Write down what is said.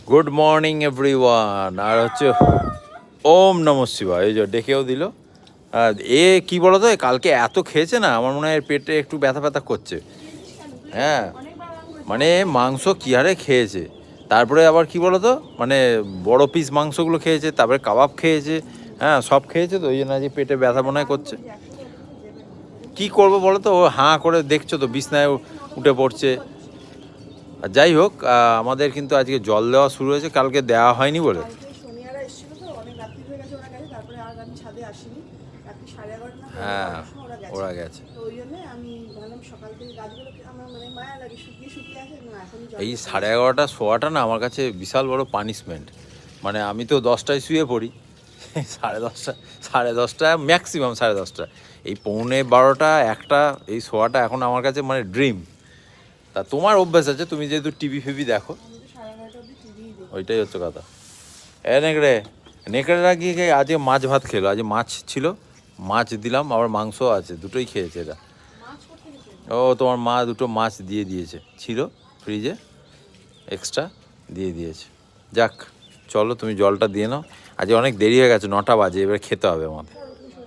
Good morning everyone. আর হচ্ছে ওম নমঃ শিবায়, এই যে ডেকেও দিল। আর কি বলো তো, কালকে এত খেয়েছে না, আমার মনে হয় এর পেটে একটু ব্যথা ব্যথা করছে। হ্যাঁ, মানে মাংস কী হারে খেয়েছে। তারপরে আবার কি বলো তো, মানে বড় পিস মাংসগুলো খেয়েছে, তারপরে কাবাব খেয়েছে। হ্যাঁ, সব খেয়েছে, তো ওই জন্য আজ পেটে ব্যথা মনে হয় করছে। কি করবো বলো তো, ও হাঁ করে দেখছো তো, বিছনায় উঠে পড়ছে। আর যাই হোক, আমাদের কিন্তু আজকে জল দেওয়া শুরু হয়েছে, কালকে দেওয়া হয়নি বলে। হ্যাঁ, ওরা গেছে। এই 11:30 শোয়াটা না আমার কাছে বিশাল বড় পানিশমেন্ট। মানে আমি তো 10টায় শুয়ে পড়ি, 10:30, 10:30 ম্যাক্সিমাম 10:30। এই 11:45, 1টা এই শোয়াটা এখন আমার কাছে মানে ড্রিম। তা তোমার অভ্যাস আছে, তুমি যেহেতু টিভি ফিভি দেখো, ওইটাই হচ্ছে কথা। নেকড়ে, নেকড়েরা গিয়ে আজকে মাছ ভাত খেলো। আজকে মাছ ছিল, মাছ দিলাম, আবার মাংস আছে, দুটোই খেয়েছে এরা। ও, তোমার মা দুটো মাছ দিয়ে দিয়েছে, ছিল ফ্রিজে, এক্সট্রা দিয়ে দিয়েছে। যাক, চলো তুমি জলটা দিয়ে নাও, আজকে অনেক দেরি হয়ে গেছে, 9টা বাজে, এবার খেতে হবে আমাদের।